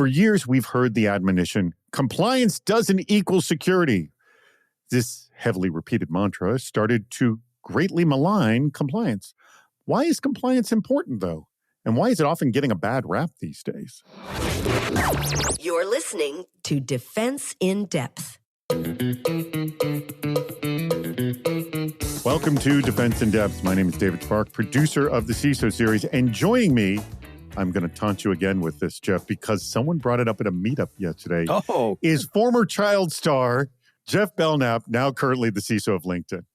For years, we've heard the admonition, compliance doesn't equal security. This heavily repeated mantra started to greatly malign compliance. Why is compliance important, though? And why is it often getting a bad rap these days? You're listening to Defense in Depth. Welcome to Defense in Depth. My name is David Spark, producer of the CISO series. And joining me, I'm going to taunt you again with this, Jeff, because someone brought it up at a meetup yesterday, is former child star Jeff Belknap, now currently the CISO of LinkedIn.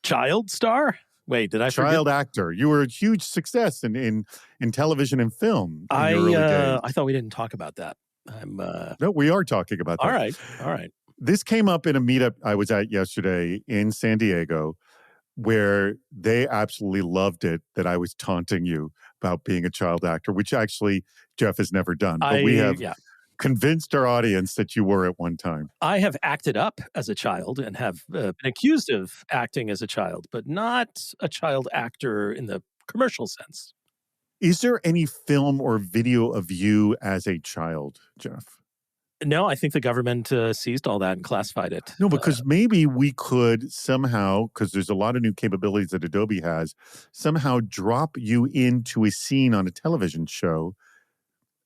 Child star? Wait, did I forget? Child actor. You were a huge success in television and film in your early days. I thought we didn't talk about that. No, we are talking about that. All right. This came up in a meetup I was at yesterday in San Diego, where they absolutely loved it that I was taunting you about being a child actor, which actually Jeff has never done. But we have convinced our audience that you were at one time. I have acted up as a child and have been accused of acting as a child, but not a child actor in the commercial sense. Is there any film or video of you as a child, Jeff? No, I think the government seized all that and classified it. No, because maybe we could somehow, because there's a lot of new capabilities that Adobe has, somehow drop you into a scene on a television show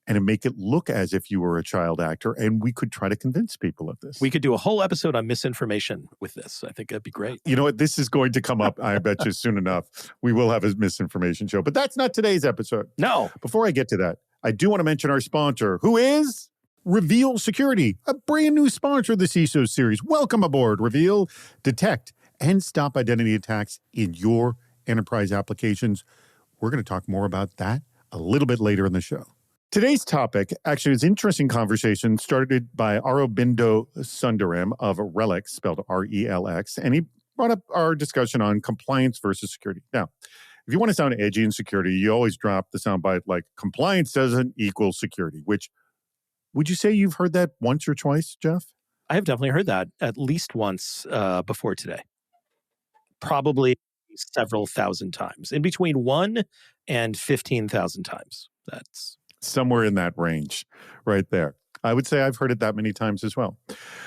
and make it look as if you were a child actor, and we could try to convince people of this. We could do a whole episode on misinformation with this. I think that'd be great. You know what? This is going to come up, I bet you, soon enough. We will have a misinformation show, but that's not today's episode. No. Before I get to that, I do want to mention our sponsor, who is Reveal Security, a brand new sponsor of the CISO series. Welcome aboard, Reveal. Detect and stop identity attacks in your enterprise applications. We're going to talk more about that a little bit later in the show. Today's topic actually is an interesting conversation started by Aurobindo Sundaram of Relx, spelled R-E-L-X, and he brought up our discussion on compliance versus security. Now, if you want to sound edgy in security, you always drop the soundbite like compliance doesn't equal security, which would you say you've heard that once or twice, Jeff? I have definitely heard that at least once before today. Probably several thousand times. In between 1 and 15,000 times. That's somewhere in that range right there. I would say I've heard it that many times as well.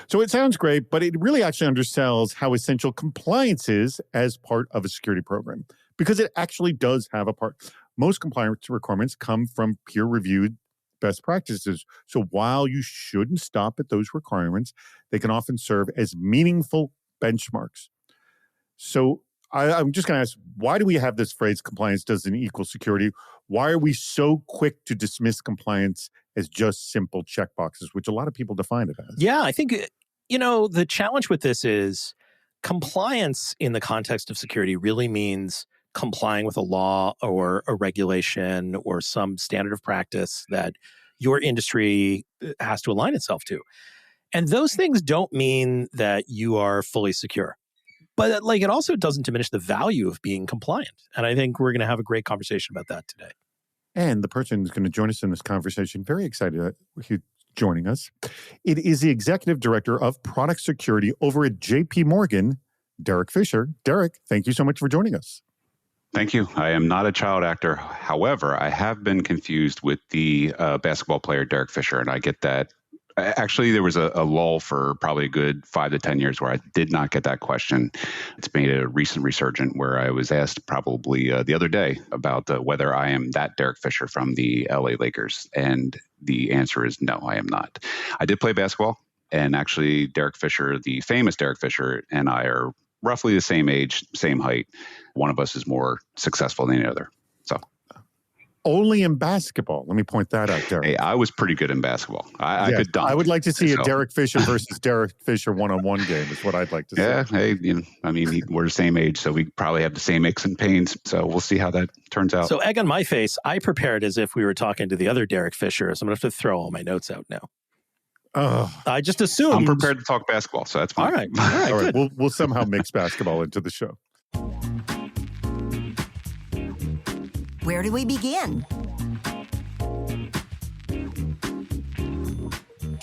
So it sounds great, but it really actually undersells how essential compliance is as part of a security program, because it actually does have a part. Most compliance requirements come from peer-reviewed best practices. So while you shouldn't stop at those requirements, they can often serve as meaningful benchmarks. So I'm just going to ask, why do we have this phrase, compliance doesn't equal security? Why are we so quick to dismiss compliance as just simple checkboxes, which a lot of people define it as? Yeah, I think, the challenge with this is compliance in the context of security really means complying with a law or a regulation or some standard of practice that your industry has to align itself to. And those things don't mean that you are fully secure. But it also doesn't diminish the value of being compliant. And I think we're going to have a great conversation about that today. And the person who's going to join us in this conversation, very excited that he's joining us. It is the Executive Director of Product Security over at JP Morgan, Derek Fisher. Derek, thank you so much for joining us. Thank you. I am not a child actor. However, I have been confused with the basketball player Derek Fisher, and I get that. Actually, there was a lull for probably a good 5 to 10 years where I did not get that question. It's made a recent resurgent where I was asked probably the other day about whether I am that Derek Fisher from the LA Lakers. And the answer is no, I am not. I did play basketball. And actually, Derek Fisher, the famous Derek Fisher, and I are roughly the same age, same height. One of us is more successful than the other. So. Only in basketball. Let me point that out, Derek. Hey, I was pretty good in basketball. I could dunk. I would like to see a Derek Fisher versus Derek Fisher one-on-one game is what I'd like to see. Yeah, hey, we're the same age, so we probably have the same aches and pains. So we'll see how that turns out. So egg on my face, I prepared as if we were talking to the other Derek Fisher, so I'm going to have to throw all my notes out now. I just assumed. I'm prepared to talk basketball, so that's fine. All right. We'll somehow mix basketball into the show. Where do we begin?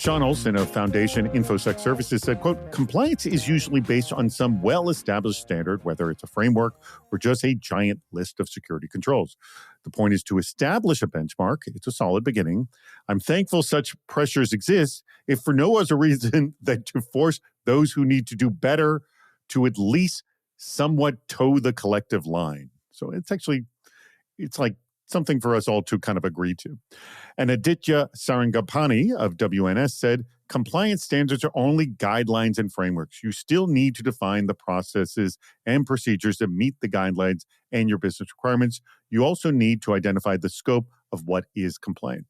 Sean Olson of Foundation InfoSec Services said, quote, compliance is usually based on some well-established standard, whether it's a framework or just a giant list of security controls. The point is to establish a benchmark. It's a solid beginning. I'm thankful such pressures exist, if for no other reason than to force those who need to do better to at least somewhat toe the collective line. So it's like something for us all to kind of agree to. And Aditya Sarangapani of WNS said, compliance standards are only guidelines and frameworks. You still need to define the processes and procedures that meet the guidelines and your business requirements. You also need to identify the scope of what is compliant.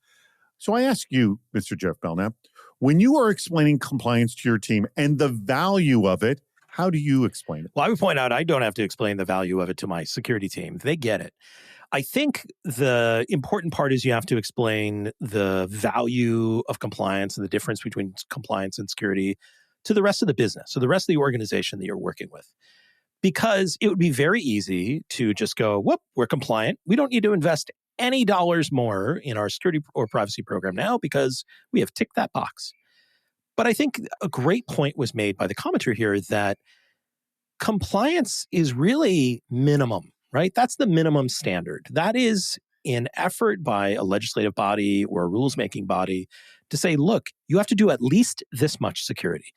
So I ask you, Mr. Jeff Belknap, when you are explaining compliance to your team and the value of it, how do you explain it? Well, I would point out I don't have to explain the value of it to my security team. They get it. I think the important part is you have to explain the value of compliance and the difference between compliance and security to the rest of the business, so the rest of the organization that you're working with. Because it would be very easy to just go, whoop, we're compliant. We don't need to invest any dollars more in our security or privacy program now because we have ticked that box. But I think a great point was made by the commenter here that compliance is really minimum, right? That's the minimum standard. That is an effort by a legislative body or a rules-making body to say, look, you have to do at least this much security.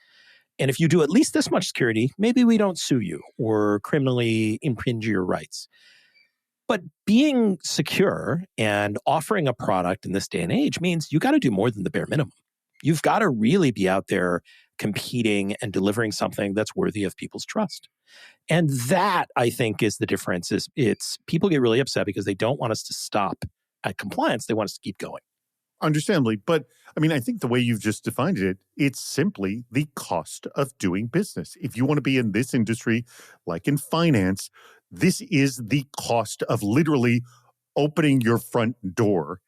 And if you do at least this much security, maybe we don't sue you or criminally impinge your rights. But being secure and offering a product in this day and age means you got to do more than the bare minimum. You've got to really be out there competing and delivering something that's worthy of people's trust. And that, I think, is the difference. It's people get really upset because they don't want us to stop at compliance. They want us to keep going. Understandably. But I mean, I think the way you've just defined it, it's simply the cost of doing business. If you want to be in this industry, like in finance, this is the cost of literally opening your front door.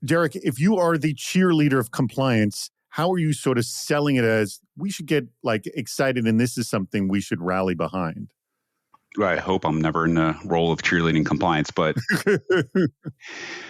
Derek, if you are the cheerleader of compliance, how are you sort of selling it as we should get like excited and this is something we should rally behind? I hope I'm never in the role of cheerleading compliance, but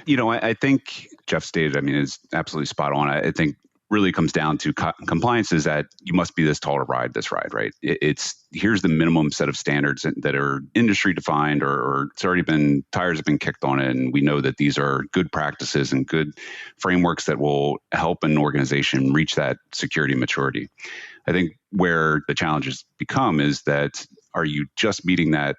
I think Jeff stated, is absolutely spot on. I think really comes down to compliance is that you must be this tall to ride this ride, right? Here's the minimum set of standards that are industry defined or it's already been, tires have been kicked on it. And we know that these are good practices and good frameworks that will help an organization reach that security maturity. I think where the challenges become is that, are you just meeting that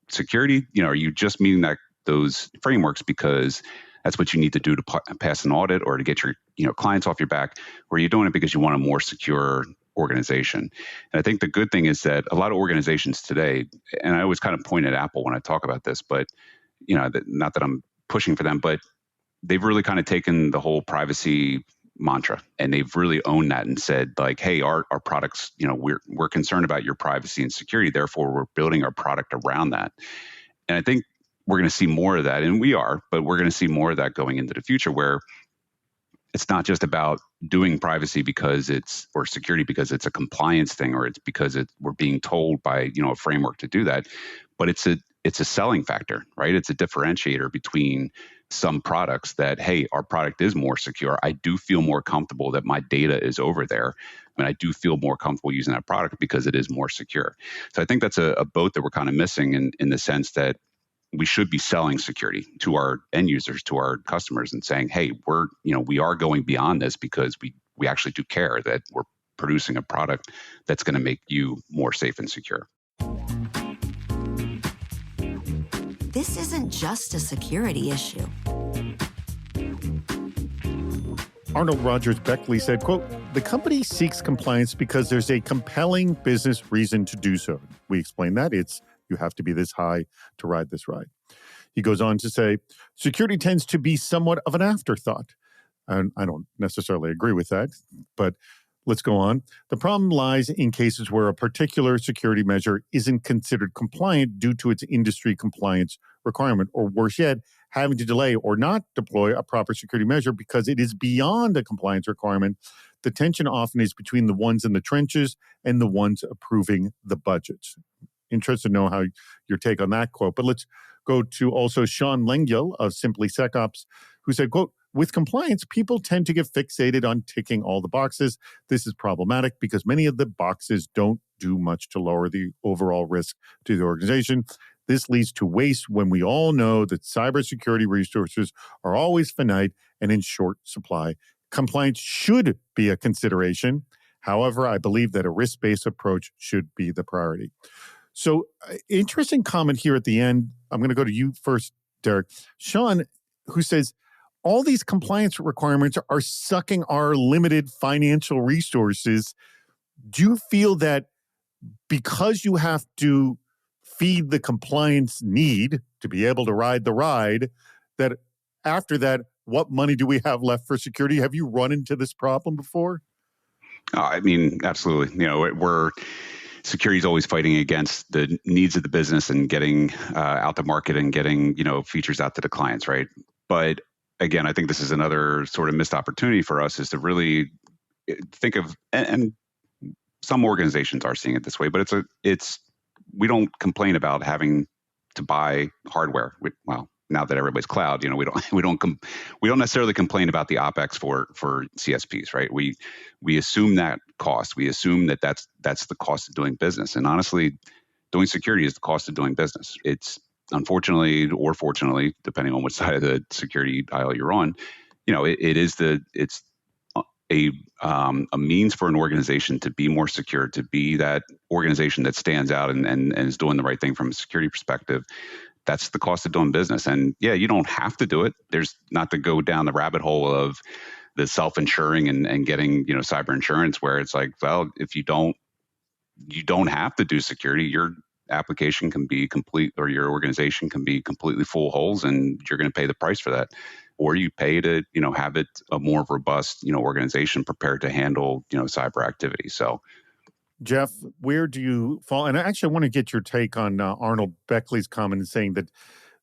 security? Are you just meeting those frameworks because that's what you need to do to pass an audit or to get your clients off your back, or are you doing it because you want a more secure organization? And I think the good thing is that a lot of organizations today, and I always kind of point at Apple when I talk about this, but not that I'm pushing for them, but they've really kind of taken the whole privacy mantra and they've really owned that and said like, hey, our products, we're concerned about your privacy and security, therefore we're building our product around that. And I think we're going to see more of that, and we are, but we're going to see more of that going into the future where it's not just about doing privacy or security because it's a compliance thing or it's because we're being told by a framework to do that, but it's a selling factor, right? It's a differentiator between some products that, hey, our product is more secure. I do feel more comfortable that my data is over there. And I do feel more comfortable using that product because it is more secure. So I think that's a boat that we're kind of missing in the sense that we should be selling security to our end users, to our customers and saying, hey, we are going beyond this because we actually do care that we're producing a product that's going to make you more safe and secure. This isn't just a security issue. Arnold Rogers Beckley said, quote, the company seeks compliance because there's a compelling business reason to do so. We explained that. You have to be this high to ride this ride. He goes on to say, security tends to be somewhat of an afterthought. And I don't necessarily agree with that, but let's go on. The problem lies in cases where a particular security measure isn't considered compliant due to its industry compliance requirement, or worse yet, having to delay or not deploy a proper security measure because it is beyond a compliance requirement. The tension often is between the ones in the trenches and the ones approving the budgets. Interested to know how your take on that quote. But let's go to also Sean Lengyel of Simply SecOps, who said, quote, with compliance, people tend to get fixated on ticking all the boxes. This is problematic because many of the boxes don't do much to lower the overall risk to the organization. This leads to waste when we all know that cybersecurity resources are always finite and in short supply. Compliance should be a consideration. However, I believe that a risk-based approach should be the priority. So, interesting comment here at the end. I'm going to go to you first, Derek. Sean, who says, all these compliance requirements are sucking our limited financial resources. Do you feel that because you have to feed the compliance need to be able to ride the ride, that after that, what money do we have left for security? Have you run into this problem before? I mean, absolutely. Security is always fighting against the needs of the business and getting out to market and getting, features out to the clients, right? But again, I think this is another sort of missed opportunity for us, is to really think of, and some organizations are seeing it this way, but we don't complain about having to buy hardware. Now that everybody's cloud, we don't necessarily complain about the OpEx for CSPs, right? We assume that cost. We assume that's the cost of doing business. And honestly, doing security is the cost of doing business. It's unfortunately or fortunately, depending on which side of the security aisle you're on, it's a means for an organization to be more secure, to be that organization that stands out and is doing the right thing from a security perspective. That's the cost of doing business. And yeah, you don't have to do it. There's not to go down the rabbit hole of the self-insuring and getting, cyber insurance, where it's like, well, if you don't have to do security, your application can be complete, or your organization can be completely full of holes, and you're going to pay the price for that. Or you pay to, have it a more robust, organization prepared to handle, cyber activity. So, Jeff, where do you fall? And actually, I want to get your take on Arnold Beckley's comment in saying that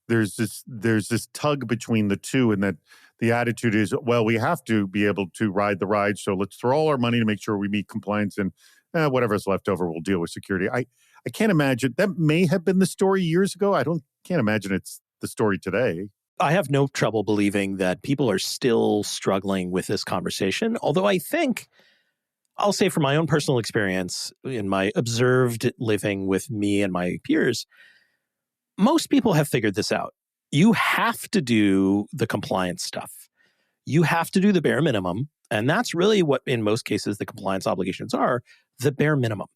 there's this tug between the two, and that the attitude is, well, we have to be able to ride the ride, so let's throw all our money to make sure we meet compliance, and whatever's left over, we'll deal with security. I can't imagine that may have been the story years ago. Can't imagine it's the story today. I have no trouble believing that people are still struggling with this conversation, although I think, I'll say from my own personal experience, in my observed living with me and my peers, most people have figured this out. You have to do the compliance stuff. You have to do the bare minimum. And that's really what, in most cases, the compliance obligations are, the bare minimum.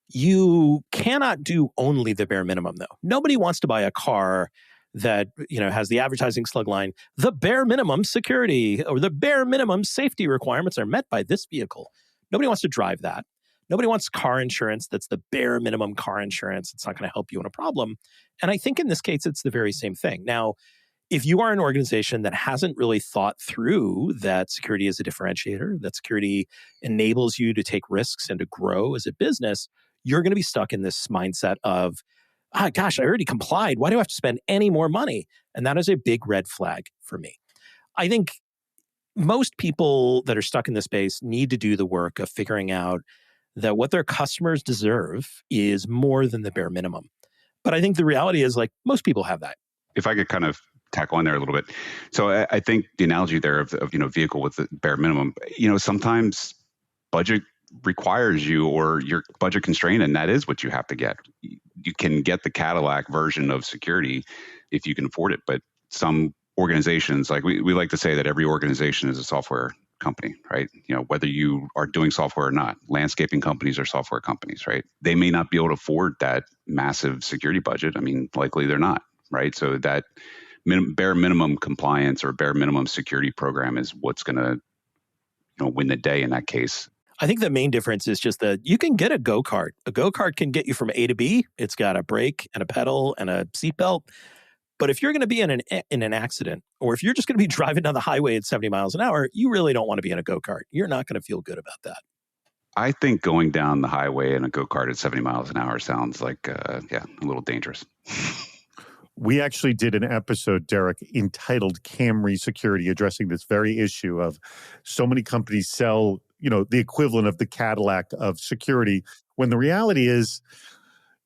You cannot do only the bare minimum, though. Nobody wants to buy a car that, has the advertising slugline, the bare minimum security or the bare minimum safety requirements are met by this vehicle. Nobody wants to drive that. Nobody wants car insurance that's the bare minimum car insurance. It's not going to help you in a problem. And I think in this case, it's the very same thing. Now, if you are an organization that hasn't really thought through that security is a differentiator, that security enables you to take risks and to grow as a business, you're going to be stuck in this mindset of, gosh, I already complied. Why do I have to spend any more money? And that is a big red flag for me. I think most people that are stuck in this space need to do the work of figuring out that what their customers deserve is more than the bare minimum. But I think the reality is, like, most people have that. If I could kind of tackle in there a little bit. So I think the analogy there of vehicle with the bare minimum, sometimes budget requires you, or you're budget constrained, and that is what you have to get. You can get the Cadillac version of security if you can afford it, but some organizations, like we like to say that every organization is a software company, right? Whether you are doing software or not, landscaping companies are software companies, right? They may not be able to afford that massive security budget. I mean, likely they're not, right? So that bare minimum compliance or bare minimum security program is what's going to, win the day in that case. I think the main difference is just that you can get a go-kart. A go-kart can get you from A to B. It's got a brake and a pedal and a seatbelt. But if you're going to be in an accident, or if you're just going to be driving down the highway at 70 miles an hour, you really don't want to be in a go-kart. You're not going to feel good about that. I think going down the highway in a go-kart at 70 miles an hour sounds like, a little dangerous. We actually did an episode, Derek, entitled Camry Security, addressing this very issue of so many companies sell, the equivalent of the Cadillac of security, when the reality is,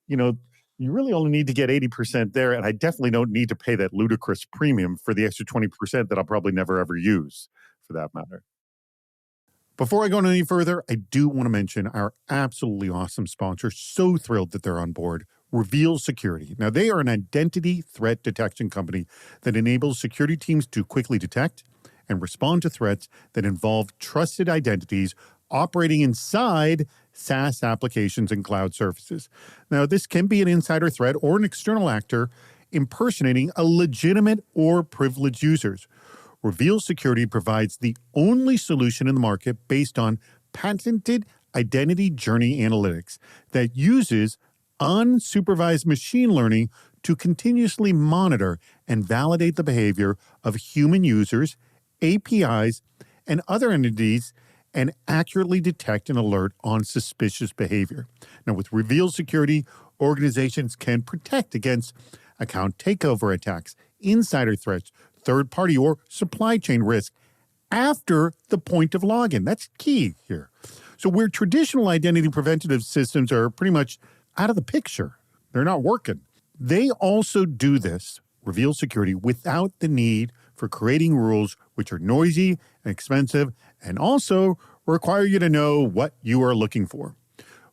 you really only need to get 80% there, and I definitely don't need to pay that ludicrous premium for the extra 20% that I'll probably never ever use, for that matter. Before I go any further, I do want to mention our absolutely awesome sponsor. So thrilled that they're on board, Reveal Security. Now, they are an identity threat detection company that enables security teams to quickly detect and respond to threats that involve trusted identities operating inside SaaS applications and cloud services. Now, this can be an insider threat or an external actor impersonating a legitimate or privileged users. Reveal Security provides the only solution in the market based on patented identity journey analytics that uses unsupervised machine learning to continuously monitor and validate the behavior of human users, APIs, and other entities and accurately detect and alert on suspicious behavior. Now, with Reveal Security, organizations can protect against account takeover attacks, insider threats, third-party or supply chain risk after the point of login. That's key here. So where traditional identity preventative systems are pretty much out of the picture, they're not working, they also do this, Reveal Security, without the need for creating rules which are noisy and expensive and also require you to know what you are looking for.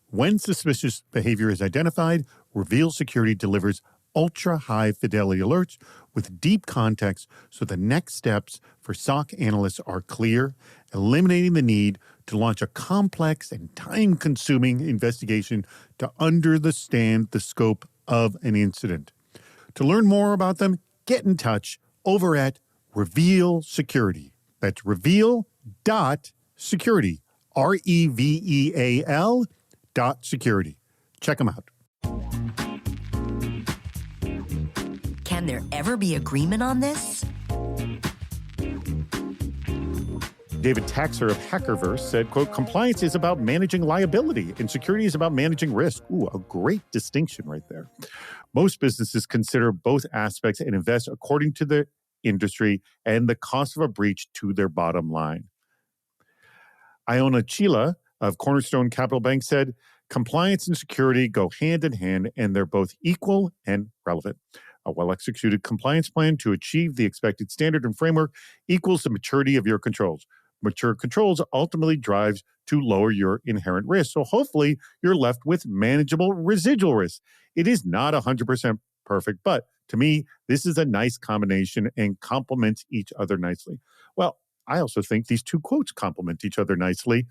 When suspicious behavior is identified, Reveal Security delivers ultra-high fidelity alerts with deep context so the next steps for SOC analysts are clear, eliminating the need to launch a complex and time-consuming investigation to understand the scope of an incident. To learn more about them, get in touch over at Reveal Security. That's reveal.security, REVEAL.security. Check them out. Can there ever be agreement on this? David Taxer of Hackerverse said, quote, compliance is about managing liability and security is about managing risk. Ooh, a great distinction right there. Most businesses consider both aspects and invest according to the industry and the cost of a breach to their bottom line. Iona Chila of Cornerstone Capital Bank said, compliance and security go hand in hand and they're both equal and relevant. A well-executed compliance plan to achieve the expected standard and framework equals the maturity of your controls. Mature controls ultimately drives to lower your inherent risk. So hopefully you're left with manageable residual risk. It is not 100% perfect, but to me, this is a nice combination and complements each other nicely. Well, I also think these two quotes complement each other nicely.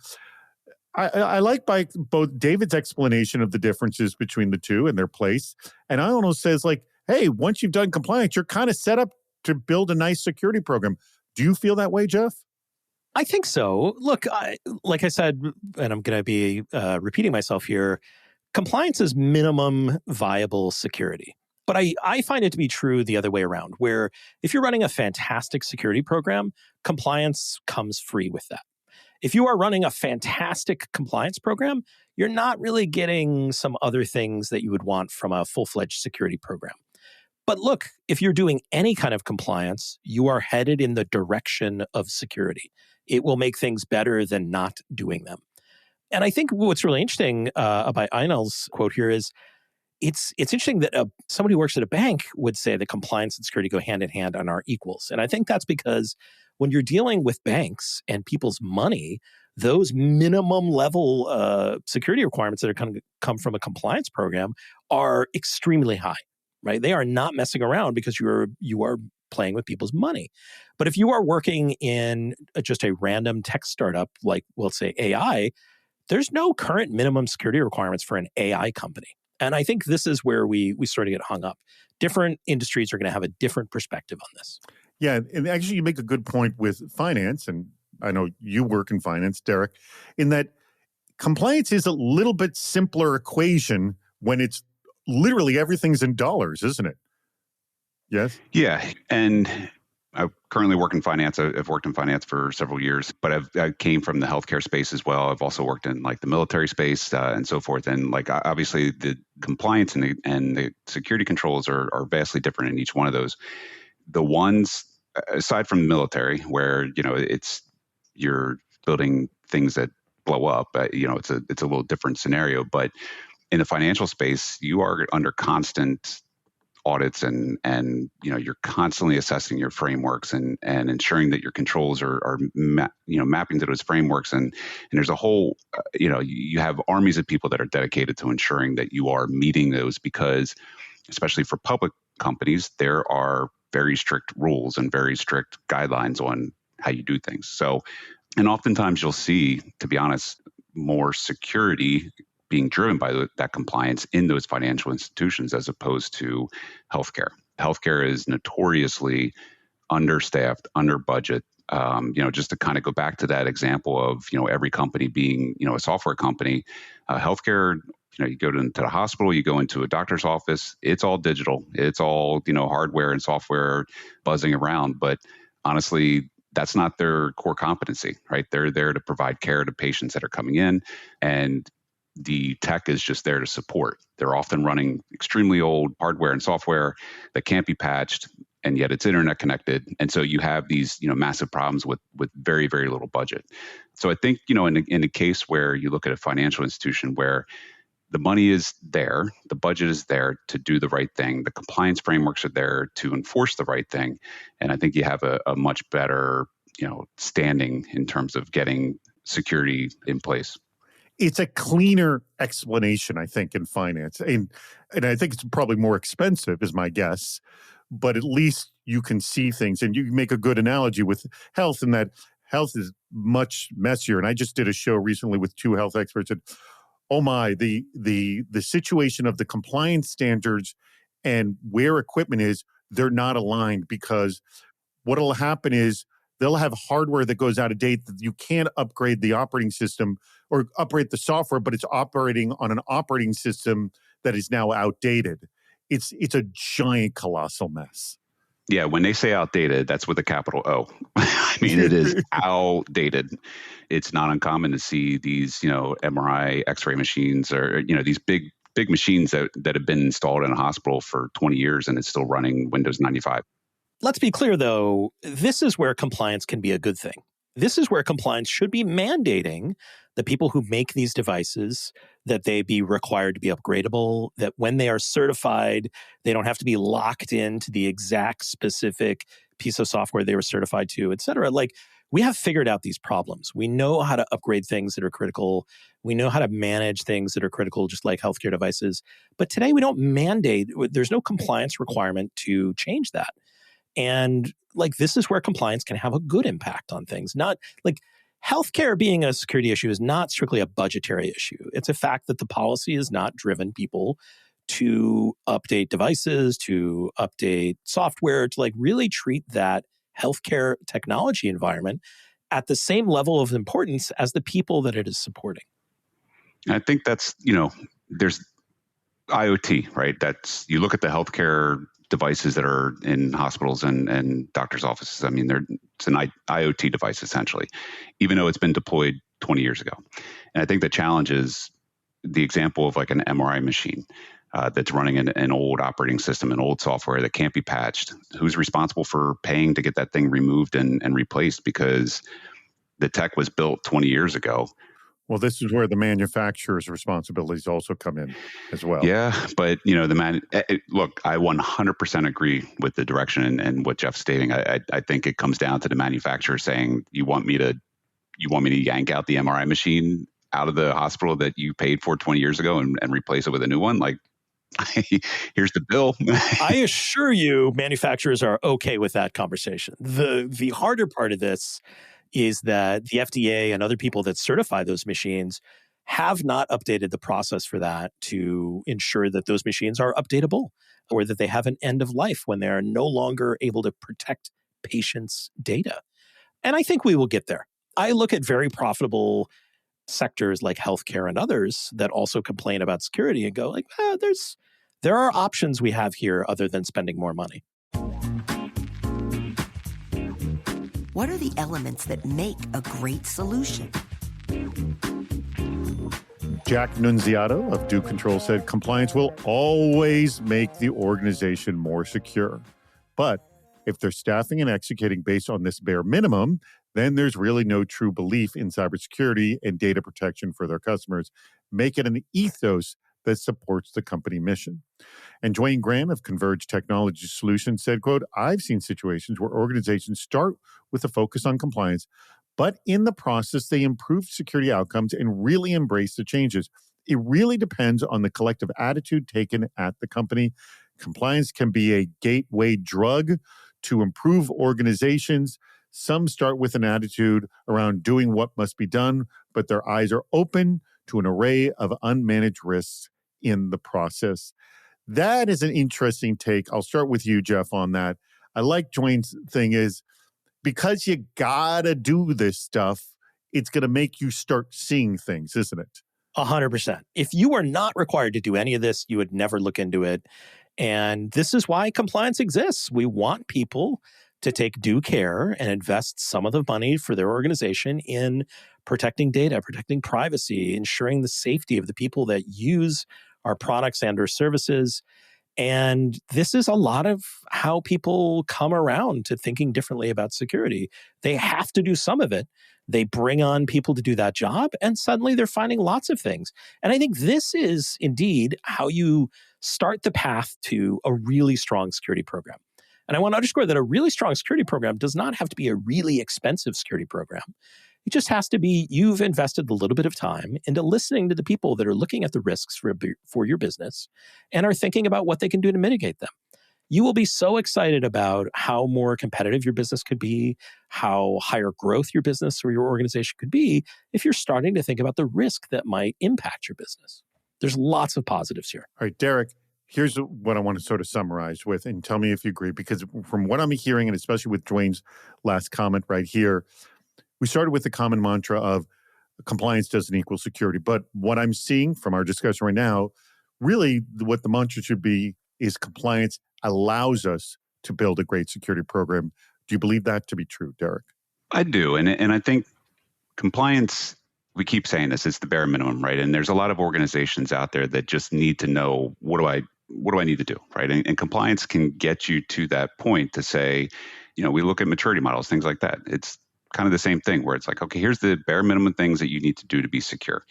I like both David's explanation of the differences between the two and their place. And Iona says, like, hey, once you've done compliance, you're kind of set up to build a nice security program. Do you feel that way, Jeff? I think so. Look, like I said, and I'm going to be repeating myself here, compliance is minimum viable security. But I find it to be true the other way around, where if you're running a fantastic security program, compliance comes free with that. If you are running a fantastic compliance program, you're not really getting some other things that you would want from a full-fledged security program. But look, if you're doing any kind of compliance, you are headed in the direction of security. It will make things better than not doing them. And I think what's really interesting about Einel's quote here is it's interesting that somebody who works at a bank would say that compliance and security go hand in hand and are equals. And I think that's because when you're dealing with banks and people's money, those minimum level security requirements that are come from a compliance program are extremely high. Right? They are not messing around because you are playing with people's money. But if you are working in just a random tech startup, like we'll say AI, there's no current minimum security requirements for an AI company. And I think this is where we sort of get hung up. Different industries are going to have a different perspective on this. Yeah, and actually you make a good point with finance, and I know you work in finance, Derek, in that compliance is a little bit simpler equation when it's literally everything's in dollars, isn't it? Yes? Yeah. And I currently work in finance. I've worked in finance for several years, but I came from the healthcare space as well. I've also worked in like the military space and so forth. And like obviously the compliance and the security controls are vastly different in each one of those. The ones aside from the military, where you're building things that blow up, it's a little different scenario. But in the financial space, you are under constant audits and you're constantly assessing your frameworks and ensuring that your controls are mapping to those frameworks. And there's a whole, you have armies of people that are dedicated to ensuring that you are meeting those, because especially for public companies, there are very strict rules and very strict guidelines on how you do things. So, and oftentimes you'll see, to be honest, more security being driven by that compliance in those financial institutions as opposed to healthcare. Healthcare is notoriously understaffed, under budget. Just to kind of go back to that example of, every company being, a software company, healthcare, you go to the hospital, you go into a doctor's office, it's all digital. It's all, hardware and software buzzing around. But honestly, that's not their core competency, right? They're there to provide care to patients that are coming in, and the tech is just there to support. They're often running extremely old hardware and software that can't be patched, and yet it's internet connected. And so you have these, massive problems with very, very little budget. So I think, in a case where you look at a financial institution where the money is there, the budget is there to do the right thing, the compliance frameworks are there to enforce the right thing, and I think you have a much better, standing in terms of getting security in place. It's a cleaner explanation, I think, in finance. And I think it's probably more expensive, is my guess. But at least you can see things. And you make a good analogy with health, in that health is much messier. And I just did a show recently with two health experts. And oh my, the situation of the compliance standards and where equipment is, they're not aligned, because what will happen is they'll have hardware that goes out of date that you can't upgrade the operating system or upgrade the software, but it's operating on an operating system that is now outdated. It's a giant, colossal mess. Yeah, when they say outdated, that's with a capital O. I mean, it is outdated. It's not uncommon to see these, MRI, X-ray machines, or these big machines that have been installed in a hospital for 20 years and it's still running Windows 95. Let's be clear, though, this is where compliance can be a good thing. This is where compliance should be mandating the people who make these devices that they be required to be upgradable, that when they are certified, they don't have to be locked into the exact specific piece of software they were certified to, et cetera. Like, we have figured out these problems. We know how to upgrade things that are critical. We know how to manage things that are critical, just like healthcare devices. But today we don't mandate, there's no compliance requirement to change that. And this is where compliance can have a good impact on things. Not like healthcare being a security issue is not strictly a budgetary issue. It's a fact that the policy has not driven people to update devices, to update software, to really treat that healthcare technology environment at the same level of importance as the people that it is supporting. I think that's, there's IoT, right? That's, you look at the healthcare devices that are in hospitals and doctors' offices. I mean, it's an IoT device, essentially, even though it's been deployed 20 years ago. And I think the challenge is the example of an MRI machine that's running an old operating system, an old software that can't be patched. Who's responsible for paying to get that thing removed and replaced, because the tech was built 20 years ago? Well, this is where the manufacturer's responsibilities also come in as well. Yeah, but look, I 100% agree with the direction and what Jeff's stating. I think it comes down to the manufacturer saying, you want me to yank out the MRI machine out of the hospital that you paid for 20 years ago and replace it with a new one? Here's the bill. I assure you, manufacturers are okay with that conversation. The harder part of this is that the FDA and other people that certify those machines have not updated the process for that to ensure that those machines are updatable, or that they have an end of life when they are no longer able to protect patients' data. And I think we will get there. I look at very profitable sectors like healthcare and others that also complain about security and go there are options we have here other than spending more money. What are the elements that make a great solution? Jack Nunziato of Do Control said compliance will always make the organization more secure. But if they're staffing and executing based on this bare minimum, then there's really no true belief in cybersecurity and data protection for their customers. Make it an ethos that supports the company mission. And Dwayne Graham of Converge Technology Solutions said, quote, I've seen situations where organizations start with a focus on compliance, but in the process, they improve security outcomes and really embrace the changes. It really depends on the collective attitude taken at the company. Compliance can be a gateway drug to improve organizations. Some start with an attitude around doing what must be done, but their eyes are open to an array of unmanaged risks in the process. That is an interesting take. I'll start with you, Jeff, on that. I like Dwayne's thing is because you gotta do this stuff, it's going to make you start seeing things, isn't it? 100%. If you are not required to do any of this, you would never look into it. And this is why compliance exists. We want people to take due care and invest some of the money for their organization in protecting data, protecting privacy, ensuring the safety of the people that use our products and or services. And this is a lot of how people come around to thinking differently about security. They have to do some of it. They bring on people to do that job, and suddenly they're finding lots of things. And I think this is indeed how you start the path to a really strong security program. And I want to underscore that a really strong security program does not have to be a really expensive security program. It just has to be you've invested a little bit of time into listening to the people that are looking at the risks for your business and are thinking about what they can do to mitigate them. You will be so excited about how more competitive your business could be, how higher growth your business or your organization could be if you're starting to think about the risk that might impact your business. There's lots of positives here. All right, Derek, here's what I want to sort of summarize with, and tell me if you agree, because from what I'm hearing, and especially with Dwayne's last comment right here, we started with the common mantra of compliance doesn't equal security. But what I'm seeing from our discussion right now, really what the mantra should be is compliance allows us to build a great security program. Do you believe that to be true, Derek? I do. And I think compliance, we keep saying this, it's the bare minimum, right? And there's a lot of organizations out there that just need to know, what do I need to do, right? And compliance can get you to that point to say, we look at maturity models, things like that. It's kind of the same thing where it's like, okay, here's the bare minimum things that you need to do to be secure.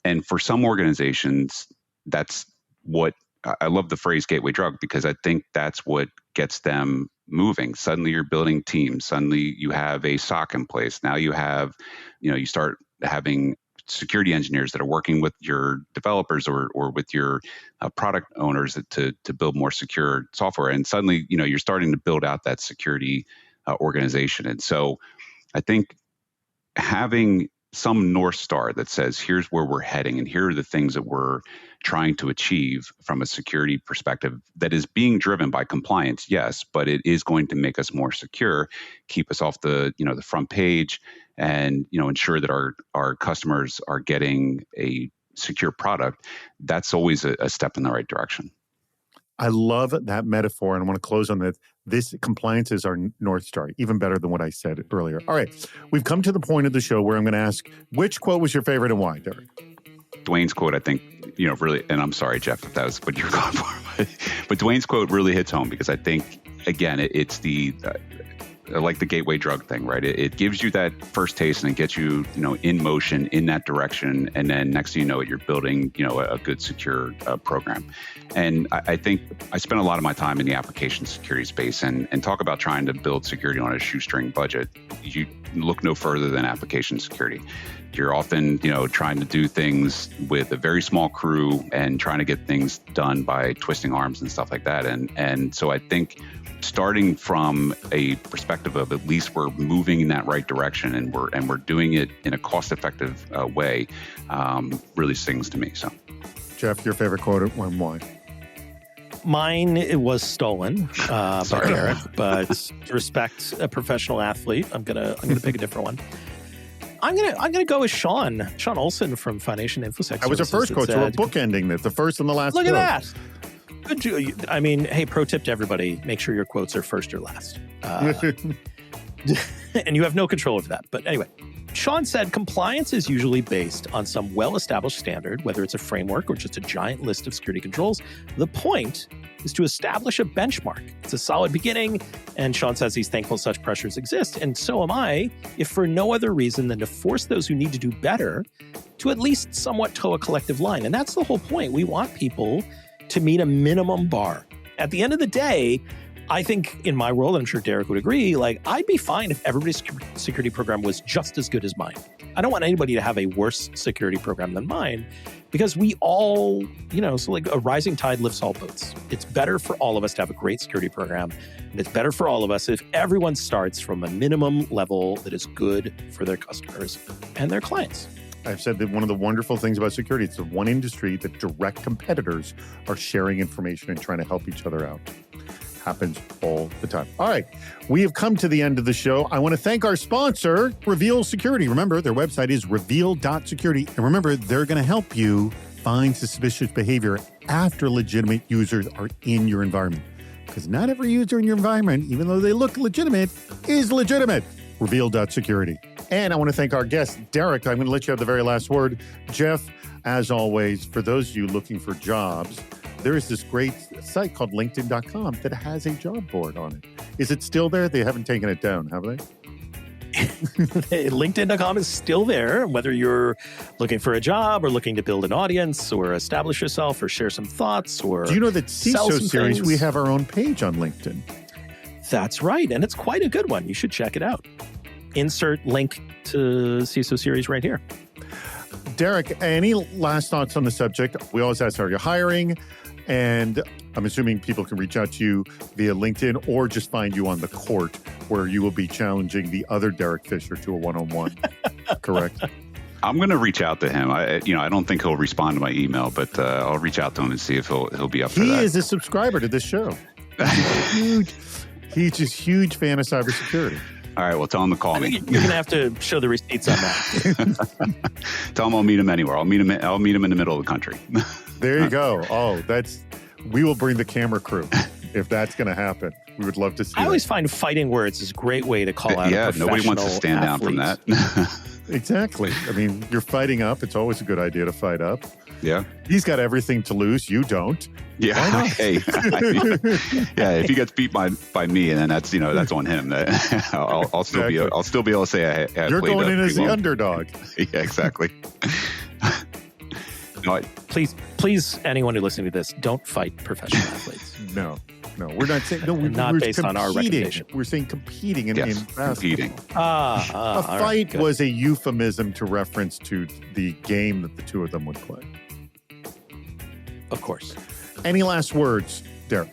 And for some organizations, that's what I love the phrase gateway drug, because I think that's what gets them moving. Suddenly you're building teams. Suddenly you have a SOC in place. Now you have, you start having security engineers that are working with your developers or with your product owners to build more secure software. And suddenly, you're starting to build out that security organization. And so I think having some North Star that says, here's where we're heading and here are the things that we're trying to achieve from a security perspective that is being driven by compliance, yes, but it is going to make us more secure, keep us off the front page, and ensure that our customers are getting a secure product. That's always a step in the right direction. I love that metaphor, and I want to close on that. This compliance is our North Star, even better than what I said earlier. All right, we've come to the point of the show where I'm going to ask, which quote was your favorite and why, Derek? Dwayne's quote, I think, really, and I'm sorry, Jeff, if that was what you were going for, but Dwayne's quote really hits home because I think, again, it's the like the gateway drug thing, right? It gives you that first taste and it gets you, in motion in that direction. And then next thing you know it, you're building, a good secure program. And I think I spent a lot of my time in the application security space and talk about trying to build security on a shoestring budget. You look no further than application security. You're often, trying to do things with a very small crew and trying to get things done by twisting arms and stuff like that. And so I think starting from a perspective of at least we're moving in that right direction and we're doing it in a cost-effective way really sings to me. So, Jeff, your favorite quote and why? Mine, it was stolen by Derek, but to respect a professional athlete, I'm gonna pick a different one. I'm gonna go with Sean Olson from Foundation InfoSec. That was a first quote, so we're bookending it, the first and the last. Look quote. At that. I mean, hey, pro tip to everybody, make sure your quotes are first or last. And you have no control over that. But anyway, Sean said, compliance is usually based on some well-established standard, whether it's a framework or just a giant list of security controls. The point is to establish a benchmark. It's a solid beginning, and Sean says he's thankful such pressures exist, and so am I, if for no other reason than to force those who need to do better to at least somewhat toe a collective line. And that's the whole point. We want people to meet a minimum bar. At the end of the day, I think in my world, I'm sure Derek would agree, like I'd be fine if everybody's security program was just as good as mine. I don't want anybody to have a worse security program than mine because we all, so like a rising tide lifts all boats. It's better for all of us to have a great security program. And it's better for all of us if everyone starts from a minimum level that is good for their customers and their clients. I've said that one of the wonderful things about security, it's the one industry that direct competitors are sharing information and trying to help each other out. Happens all the time. All right, we have come to the end of the show. I want to thank our sponsor, Reveal Security. Remember, their website is reveal.security. And remember, they're going to help you find suspicious behavior after legitimate users are in your environment. Because not every user in your environment, even though they look legitimate, is legitimate. Reveal.security. And I want to thank our guest, Derek. I'm going to let you have the very last word. Jeff, as always, for those of you looking for jobs, there is this great site called LinkedIn.com that has a job board on it. Is it still there? They haven't taken it down, have they? LinkedIn.com is still there, whether you're looking for a job or looking to build an audience or establish yourself or share some thoughts or do you know that CISO Series, we have our own page on LinkedIn? That's right. And it's quite a good one. You should check it out. Insert link to CISO Series right here. Derek, any last thoughts on the subject? We always ask, are you hiring? And I'm assuming people can reach out to you via LinkedIn or just find you on the court where you will be challenging the other Derek Fisher to a one-on-one. Correct? I'm going to reach out to him. I don't think he'll respond to my email, but I'll reach out to him and see if he'll be up for that. He is a subscriber to this show. He's just huge fan of cybersecurity. All right, well, tell him to call me. You're going to have to show the receipts on that. Tell him I'll meet him anywhere. I'll meet him in the middle of the country. There you go. Oh, we will bring the camera crew if that's going to happen. We would love to see I always find fighting words is a great way to call out a professional nobody wants to stand athlete. down from that. Exactly. I mean, you're fighting up. It's always a good idea to fight up. Yeah. He's got everything to lose. You don't. Yeah. Why not? Hey. If he gets beat by me, and then that's on him. I'll still be able to say I You're played going in as the well. underdog. Yeah, exactly. No, Please, anyone who listening to this, don't fight professional athletes. No, we're not saying no. We're not based on our reputation. We're saying competing in basketball. Competing. A fight was a euphemism to reference to the game that the two of them would play. Of course. Any last words, Derek?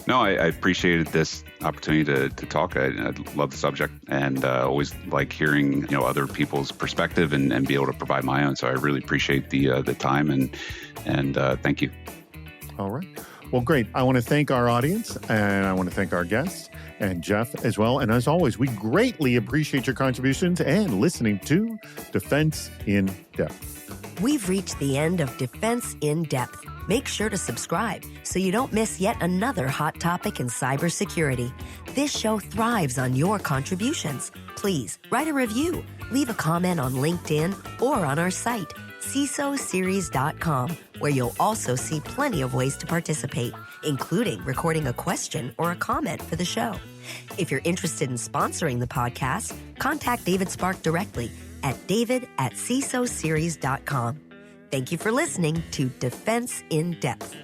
No, I appreciated this opportunity to talk. I love the subject and always like hearing other people's perspective and be able to provide my own. So I really appreciate the time and thank you. All right. Well, great. I want to thank our audience and I want to thank our guests and Jeff as well. And as always, we greatly appreciate your contributions and listening to Defense in Depth. We've reached the end of Defense in Depth. Make sure to subscribe so you don't miss yet another hot topic in cybersecurity. This show thrives on your contributions. Please write a review, leave a comment on LinkedIn or on our site, CISOseries.com, where you'll also see plenty of ways to participate, including recording a question or a comment for the show. If you're interested in sponsoring the podcast, contact David Spark directly at david@CISOseries.com. Thank you for listening to Defense in Depth.